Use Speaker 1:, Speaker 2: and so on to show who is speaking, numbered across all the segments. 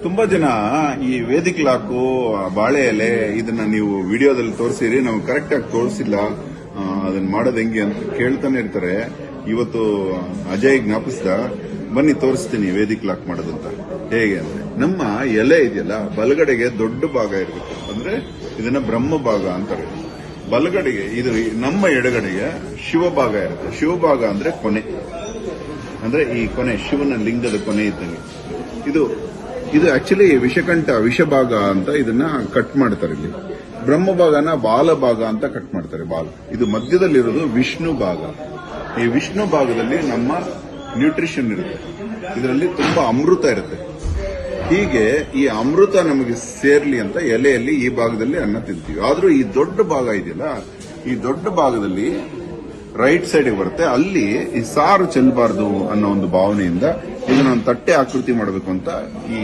Speaker 1: ತುಂಬಾ ಜನ ಈ ವೇದಿಕ್ ಲಾಕು ಬಾಳೆ ಎಲೆ ಇದನ್ನ ನೀವು ವಿಡಿಯೋದಲ್ಲಿ ತೋರಿಸಿರಿ, ನಾವು ಕರೆಕ್ಟ್ ಆಗಿ ತೋರಿಸಿಲ್ಲ, ಅದನ್ನ ಮಾಡೋದು ಹೆಂಗೆ ಅಂತ ಕೇಳ್ತಾನೆ ಇರ್ತಾರೆ. ಇವತ್ತು ಅಜಯ್ ಜ್ಞಾಪಿಸ್ದ, ಬನ್ನಿ ತೋರಿಸ್ತೀನಿ ವೇದಿಕ್ ಲಾಕ್ ಮಾಡೋದಂತ. ಹೇಗೆ ಅಂದ್ರೆ, ನಮ್ಮ ಎಲೆ ಇದೆಯಲ್ಲ ಬಲಗಡೆಗೆ ದೊಡ್ಡ ಭಾಗ ಇರಬೇಕು, ಅಂದ್ರೆ ಇದನ್ನ ಬ್ರಹ್ಮ ಭಾಗ ಅಂತಾರೆ. ಬಲಗಡೆಗೆ ಇದು ನಮ್ಮ ಎಡಗಡೆಗೆ ಶಿವಭಾಗ ಇರುತ್ತೆ. ಶಿವಭಾಗ ಅಂದ್ರೆ ಕೊನೆ, ಅಂದ್ರೆ ಈ ಕೊನೆ ಶಿವನ ಲಿಂಗದ ಕೊನೆ ಇದ್ದಂಗೆ. ಇದು ಆಕ್ಚುಲಿ ವಿಷಭಾಗ ಅಂತ ಇದನ್ನ ಕಟ್ ಮಾಡ್ತಾರೆ. ಇಲ್ಲಿ ಬ್ರಹ್ಮಭಾಗನ ಬಾಲಭಾಗ ಅಂತ ಕಟ್ ಮಾಡ್ತಾರೆ. ಇದು ಮಧ್ಯದಲ್ಲಿರೋದು ವಿಷ್ಣು ಭಾಗ. ಈ ವಿಷ್ಣು ಭಾಗದಲ್ಲಿ ನಮ್ಮ ನ್ಯೂಟ್ರಿಷನ್ ಇರುತ್ತೆ, ಇದರಲ್ಲಿ ತುಂಬಾ ಅಮೃತ ಇರುತ್ತೆ. ಹೀಗೆ ಈ ಅಮೃತ ನಮಗೆ ಸೇರ್ಲಿ ಅಂತ ಎಲೆಯಲ್ಲಿ ಈ ಭಾಗದಲ್ಲಿ ಅನ್ನ ತಿಂತೀವಿ. ಆದ್ರೂ ಈ ದೊಡ್ಡ ಭಾಗ ಇದೆಯಲ್ಲ, ಈ ದೊಡ್ಡ ಭಾಗದಲ್ಲಿ ರೈಟ್ ಸೈಡ್ ಬರುತ್ತೆ, ಅಲ್ಲಿ ಈ ಸಾರು ಚೆಲ್ಲಬಾರ್ದು ಅನ್ನೋ ಒಂದು ಭಾವನೆಯಿಂದ ಇದನ್ನ ಒಂದು ತಟ್ಟೆ ಆಕೃತಿ ಮಾಡಬೇಕು ಅಂತ ಈ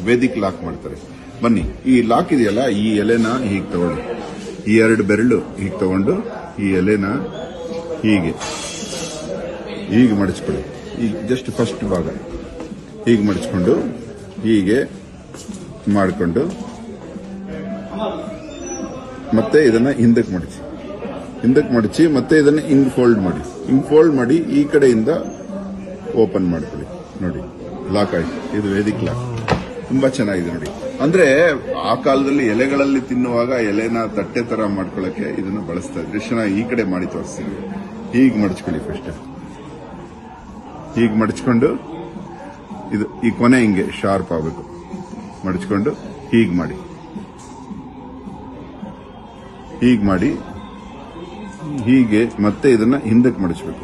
Speaker 1: ವೇದಿಕ್ ಲಾಕ್ ಮಾಡ್ತಾರೆ. ಬನ್ನಿ, ಈ ಲಾಕ್ ಇದೆಯಲ್ಲ, ಈ ಎಲೆನ ಹೀಗೆ ತಗೊಂಡು, ಈ 2 ಬೆರಳು ಹೀಗೆ ತಗೊಂಡು ಈ ಎಲೆನ ಹೀಗೆ ಮಡಚ್ಕೊಳ್ಳಿ. ಈಗ ಜಸ್ಟ್ ಫಸ್ಟ್ ಭಾಗ ಹೀಗೆ ಮಡಚ್ಕೊಂಡು ಹೀಗೆ ಮಾಡಿಕೊಂಡು ಮತ್ತೆ ಇದನ್ನ ಹಿಂದಕ್ಕೆ ಮಡಚಿ ಮತ್ತೆ ಇದನ್ನ ಹಿಂಗ್ ಫೋಲ್ಡ್ ಮಾಡಿ ಈ ಕಡೆಯಿಂದ ಓಪನ್ ಮಾಡ್ಕೊಳ್ಳಿ. ನೋಡಿ, ಲಾಕ್ ಆಯ್ತು. ಇದು ವೇದಿಕ್ ಲಾಕ್. ತುಂಬಾ ಚೆನ್ನಾಗಿದೆ ನೋಡಿ. ಅಂದ್ರೆ ಆ ಕಾಲದಲ್ಲಿ ಎಲೆಗಳಲ್ಲಿ ತಿನ್ನುವಾಗ ಎಲೆನ ತಟ್ಟೆ ತರ ಮಾಡ್ಕೊಳ್ಳಕ್ಕೆ ಇದನ್ನ ಬಳಸ್ತಾ ಇದ್ರು. ಎಷ್ಟು ಚೆನ್ನಾಗಿ ಈ ಕಡೆ ಮಾಡಿ ತೋರಿಸ್ತೀನಿ. ಹೀಗೆ ಮಡಚ್ಕೊಳ್ಳಿ. ಫಸ್ಟ್ ಹೀಗೆ ಮಡಚ್ಕೊಂಡು ಇದು ಈ ಕೊನೆ ಹಿಂಗೆ ಶಾರ್ಪ್ ಆಗಬೇಕು. ಮಡಚ್ಕೊಂಡು ಹೀಗೆ ಮಾಡಿ ಹೀಗೆ ಮತ್ತೆ ಇದನ್ನ ಹಿಂದಕ್ಕೆ ಮಡಚಬೇಕು.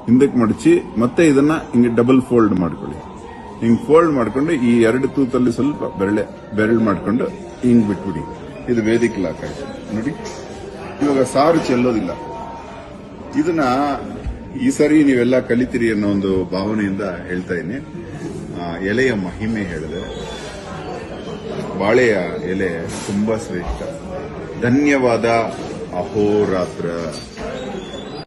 Speaker 1: ಹಿಂದಕ್ಕೆ ಮಡಚಿ ಮತ್ತೆ ಇದನ್ನ ಹಿಂಗೆ ಡಬಲ್ ಫೋಲ್ಡ್ ಮಾಡ್ಕೊಳ್ಳಿ. ಹಿಂಗ್ ಫೋಲ್ಡ್ ಮಾಡ್ಕೊಂಡು ಈ 2 ತೂತಲ್ಲಿ ಸ್ವಲ್ಪ ಬೆರಳು ಮಾಡ್ಕೊಂಡು ಹಿಂಗ್ ಬಿಟ್ಬಿಡಿ. ಇದು ವೇದಿಕ್ ಲಾಕ್ ಆಯ್ತು ನೋಡಿ. ಇವಾಗ ಸಾರು ಚೆಲ್ಲೋದಿಲ್ಲ. ಇದನ್ನ ಈ ಸರಿ ನೀವೆಲ್ಲ ಕಲಿತೀರಿ ಅನ್ನೋ ಒಂದು ಭಾವನೆಯಿಂದ ಹೇಳ್ತಾ ಇದ್ದೀನಿ. ಎಲೆಯ ಮಹಿಮೆ ಹೇಳಿದೆ. ಬಾಳೆಯ ಎಲೆ ತುಂಬಾ ಶ್ರೇಷ್ಠ. ಧನ್ಯವಾದ. ಅಹೋರಾತ್ರ.